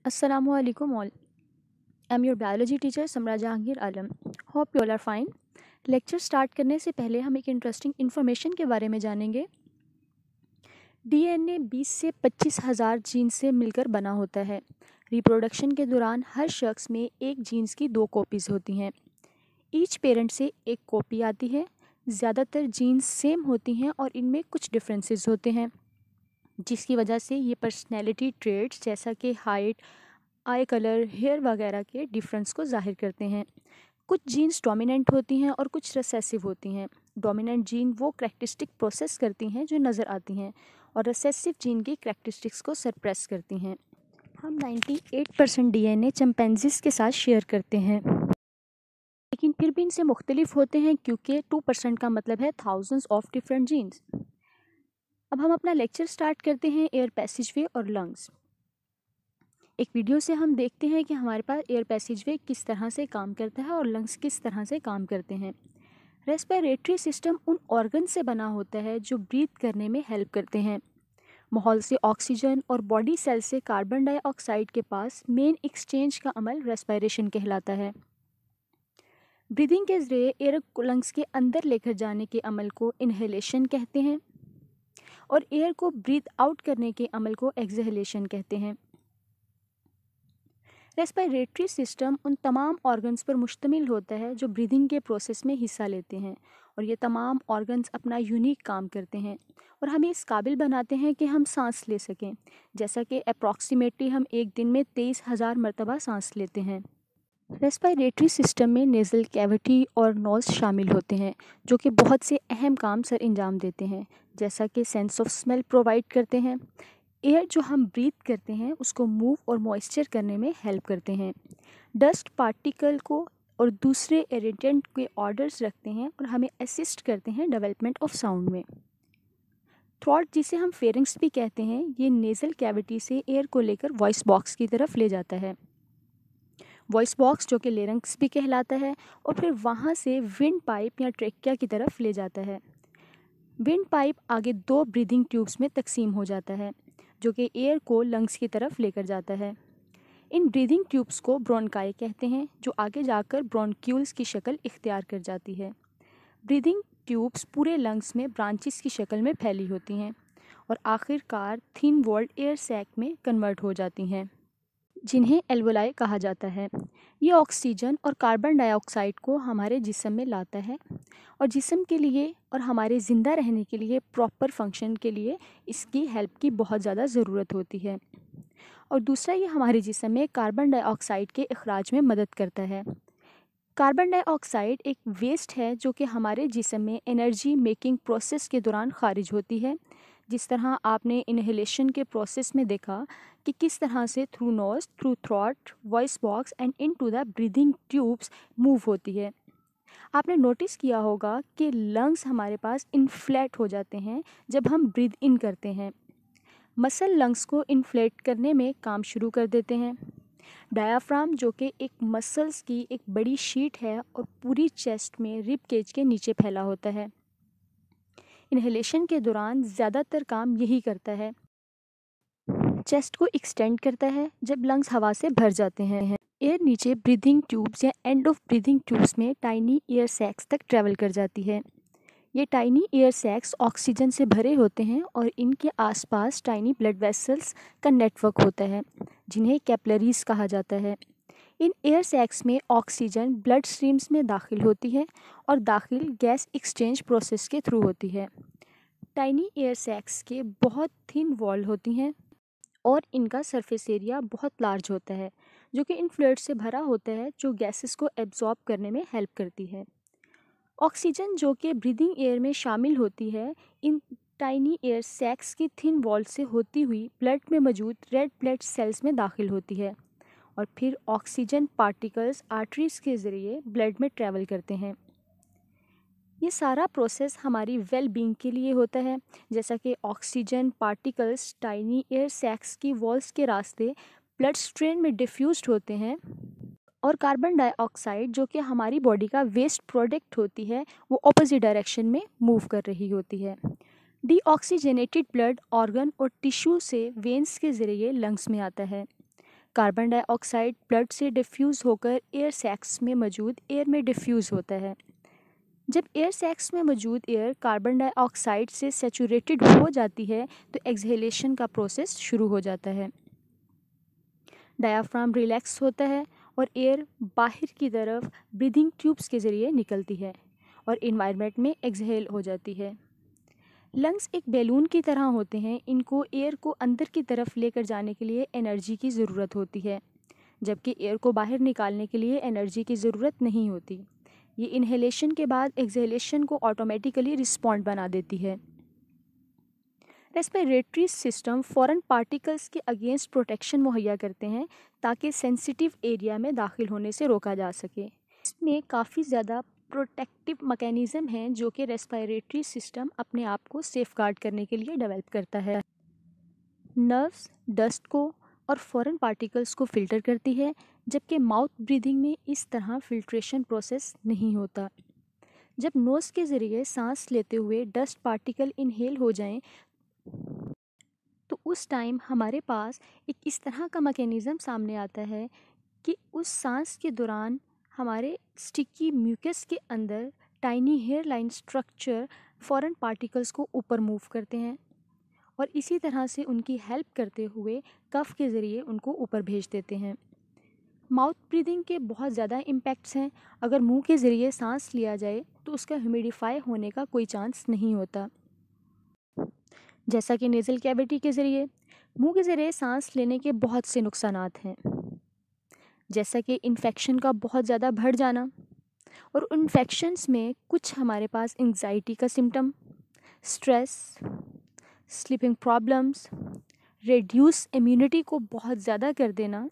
Assalamualaikum all. I'm your biology teacher Samra Jahangir Alam. Hope you all are fine. Lecture start करने से पहले हम एक इंटरेस्टिंग इन्फॉर्मेशन के बारे में जानेंगे. डीएनए 20 से 25,000 जीन से मिलकर बना होता है. रिप्रोडक्शन के दौरान हर शख्स में एक जीन्स की 2 कॉपीज़ होती हैं. ईच पेरेंट से एक कॉपी आती है. ज़्यादातर जीन्स सेम होती हैं और इनमें कुछ डिफरेंसेस होते हैं, जिसकी वजह से ये पर्सनैलिटी ट्रेड्स जैसा कि हाइट, आई कलर, हेयर वगैरह के डिफरेंस को ज़ाहिर करते हैं. कुछ जीन्स डोमिनेंट होती हैं और कुछ रिसेसिव होती हैं. डोमिनेंट जीन वो करैक्टरिस्टिक प्रोसेस करती हैं जो नज़र आती हैं और रिसेसिव जीन की करैक्टरिस्टिक्स को सप्रेस करती हैं. हम 98% डीएनए चिंपैंजीज़ के साथ शेयर करते हैं, लेकिन फिर भी इनसे मुख्तलिफ होते हैं क्योंकि 2% का मतलब है थाउजेंड्स ऑफ डिफरेंट जीन्स. अब हम अपना लेक्चर स्टार्ट करते हैं एयर पैसेजवे और लंग्स. एक वीडियो से हम देखते हैं कि हमारे पास एयर पैसेजवे किस तरह से काम करता है और लंग्स किस तरह से काम करते हैं. रेस्पिरेटरी सिस्टम उन ऑर्गन से बना होता है जो ब्रीथ करने में हेल्प करते हैं. माहौल से ऑक्सीजन और बॉडी सेल से कार्बन डाइऑक्साइड के पास मेन एक्सचेंज का अमल रेस्पिरेशन कहलाता है. ब्रीदिंग के ज़रिए एयर को लंग्स के अंदर लेकर जाने के अमल को इनहेलेशन कहते हैं और एयर को ब्रीथ आउट करने के अमल को एक्सहेलेशन कहते हैं. रेस्पिरेटरी सिस्टम उन तमाम ऑर्गन्स पर मुश्तमिल होता है जो ब्रीदिंग के प्रोसेस में हिस्सा लेते हैं, और ये तमाम ऑर्गन्स अपना यूनिक काम करते हैं और हमें इस काबिल बनाते हैं कि हम सांस ले सकें, जैसा कि अप्रॉक्सीमेटली हम एक दिन में 23,000 मरतबा सांस लेते हैं. रेस्पिरेटरी सिस्टम में नेज़ल कैविटी और नोज़ शामिल होते हैं जो कि बहुत से अहम काम सर अंजाम देते हैं, जैसा कि सेंस ऑफ स्मेल प्रोवाइड करते हैं. एयर जो हम ब्रीथ करते हैं उसको मूव और मॉइस्चर करने में हेल्प करते हैं. डस्ट पार्टिकल को और दूसरे इरिटेंट के ऑर्डर्स रखते हैं और हमें असिस्ट करते हैं डेवलपमेंट ऑफ साउंड में. थ्रॉट, जिसे हम फेरिंग्स भी कहते हैं, ये नेज़ल कैविटी से एयर को लेकर वॉइस बॉक्स की तरफ ले जाता है. वॉइस बॉक्स जो कि लेरिंक्स भी कहलाता है, और फिर वहाँ से विंड पाइप या ट्रेकिया की तरफ ले जाता है. विंड पाइप आगे 2 ब्रीदिंग ट्यूब्स में तकसीम हो जाता है जो कि एयर को लंग्स की तरफ लेकर जाता है. इन ब्रीदिंग ट्यूब्स को ब्रोंकाई कहते हैं जो आगे जाकर ब्रोंक्यूल्स की शक्ल इख्तियार कर जाती है. ब्रीदिंग ट्यूब्स पूरे लंग्स में ब्रांचेस की शक्ल में फैली होती हैं और आखिरकार थिन वॉल्ड एयर सैक में कन्वर्ट हो जाती हैं, जिन्हें एल्वोलाई कहा जाता है. ये ऑक्सीजन और कार्बन डाइऑक्साइड को हमारे जिस्म में लाता है और जिस्म के लिए और हमारे ज़िंदा रहने के लिए प्रॉपर फंक्शन के लिए इसकी हेल्प की बहुत ज़्यादा ज़रूरत होती है. और दूसरा, ये हमारे जिस्म में कार्बन डाइऑक्साइड के अखराज में मदद करता है. कार्बन डाइऑक्साइड एक वेस्ट है जो कि हमारे जिस्म में एनर्जी मेकिंग प्रोसेस के दौरान खारिज होती है, जिस तरह आपने इनहेलेशन के प्रोसेस में देखा कि किस तरह से through nose, through throat, voice box and into the breathing tubes move होती है. आपने नोटिस किया होगा कि लंग्स हमारे पास इन्फ्लेट हो जाते हैं जब हम ब्रीद इन करते हैं. मसल लंग्स को इन्फ्लेट करने में काम शुरू कर देते हैं. डायाफ्राम जो कि एक मसल्स की एक बड़ी शीट है और पूरी चेस्ट में रिब केज के नीचे फैला होता है. इनहेलेशन के दौरान ज़्यादातर काम यही करता है. चेस्ट को एक्सटेंड करता है जब लंग्स हवा से भर जाते हैं. एयर नीचे ब्रीदिंग ट्यूब्स या एंड ऑफ ब्रीदिंग ट्यूब्स में टाइनी एयर सैक्स तक ट्रैवल कर जाती है. ये टाइनी एयर सैक्स ऑक्सीजन से भरे होते हैं और इनके आसपास टाइनी ब्लड वेसल्स का नेटवर्क होता है, जिन्हें कैपिलरीज कहा जाता है. इन एयर सैक्स में ऑक्सीजन ब्लड स्ट्रीम्स में दाखिल होती है और दाखिल गैस एक्सचेंज प्रोसेस के थ्रू होती है. टाइनी एयर सैक्स के बहुत थिन वॉल होती हैं और इनका सरफेस एरिया बहुत लार्ज होता है जो कि इन फ्लूइड से भरा होता है जो गैसेस को एब्जॉर्ब करने में हेल्प करती है. ऑक्सीजन जो कि ब्रीदिंग एयर में शामिल होती है, इन टाइनी एयर सैक्स की थिन वॉल से होती हुई ब्लड में मौजूद रेड ब्लड सेल्स में दाखिल होती है और फिर ऑक्सीजन पार्टिकल्स आर्टरीज के ज़रिए ब्लड में ट्रैवल करते हैं. ये सारा प्रोसेस हमारी वेल बीइंग के लिए होता है, जैसा कि oxygen particles tiny air sacs की वॉल्स के रास्ते ब्लड स्ट्रीम में डिफ्यूज्ड होते हैं और कार्बन डाइऑक्साइड जो कि हमारी बॉडी का वेस्ट प्रोडक्ट होती है वो ऑपोजिट डायरेक्शन में मूव कर रही होती है. डीऑक्सीजनेटेड ब्लड ऑर्गन और टिश्यू से वेंस के ज़रिए लंग्स में आता है. कार्बन डाइऑक्साइड ब्लड से डिफ्यूज़ होकर एयर सैक्स में मौजूद एयर में डिफ्यूज़ होता है। जब एयर सैक्स में मौजूद एयर कार्बन डाइऑक्साइड से सैचुरेटेड हो जाती है तो एक्सहेलेशन का प्रोसेस शुरू हो जाता है। डायाफ्राम रिलैक्स होता है और एयर बाहर की तरफ ब्रीदिंग ट्यूब्स के ज़रिए निकलती है और इन्वायरमेंट में एक्सहेल हो जाती है। लंग्स एक बैलून की तरह होते हैं, इनको एयर को अंदर की तरफ लेकर जाने के लिए एनर्जी की ज़रूरत होती है, जबकि एयर को बाहर निकालने के लिए एनर्जी की ज़रूरत नहीं होती। ये इन्हेलेशन के बाद एक्सहेलेशन को ऑटोमेटिकली रिस्पॉन्ड बना देती है। रेस्पिरेटरी सिस्टम फॉरेन पार्टिकल्स के अगेंस्ट प्रोटेक्शन मुहैया करते हैं ताकि सेंसिटिव एरिया में दाखिल होने से रोका जा सके। इसमें काफ़ी ज़्यादा प्रोटेक्टिव मैकेनिज़्म हैं जो कि रेस्पिरेटरी सिस्टम अपने आप को सेफगार्ड करने के लिए डेवलप करता है। नर्व्स डस्ट को और फॉरेन पार्टिकल्स को फ़िल्टर करती है, जबकि माउथ ब्रीदिंग में इस तरह फ़िल्ट्रेशन प्रोसेस नहीं होता। जब नोज़ के ज़रिए सांस लेते हुए डस्ट पार्टिकल इनहेल हो जाएं तो उस टाइम हमारे पास एक इस तरह का मैकेनिज़्म सामने आता है कि उस सांस के दौरान हमारे स्टिकी म्यूकस के अंदर tiny hair line structure foreign particles को ऊपर मूव करते हैं और इसी तरह से उनकी हेल्प करते हुए कफ के ज़रिए उनको ऊपर भेज देते हैं। माउथ ब्रीदिंग के बहुत ज़्यादा इम्पैक्ट्स हैं। अगर मुंह के ज़रिए सांस लिया जाए तो उसका ह्यूमिडिफाई होने का कोई चांस नहीं होता, जैसा कि नेज़ल कैविटी के ज़रिए। मुंह के ज़रिए सांस लेने के बहुत से नुकसानात हैं, जैसा कि इन्फेक्शन का बहुत ज़्यादा बढ़ जाना, और इन्फेक्शंस में कुछ हमारे पास एंग्जाइटी का symptom, stress, sleeping problems, reduce immunity को बहुत ज़्यादा कर देना,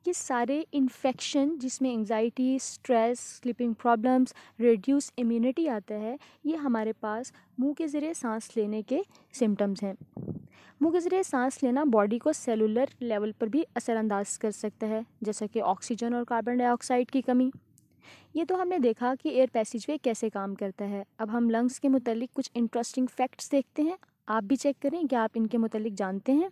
ये सारे इन्फेक्शन जिसमें anxiety, stress, sleeping problems, reduce immunity आता है, ये हमारे पास मुंह के ज़रिए सांस लेने के सिम्टम्स हैं। मुंह के ज़रिए सांस लेना बॉडी को सेलुलर लेवल पर भी असरअंदाज कर सकता है, जैसा कि ऑक्सीजन और कार्बन डाइऑक्साइड की कमी। ये तो हमने देखा कि एयर पैसेजवे कैसे काम करता है। अब हम लंग्स के मुतालिक कुछ इंटरेस्टिंग फैक्ट्स देखते हैं। आप भी चेक करें, क्या आप इनके मुतालिक जानते हैं?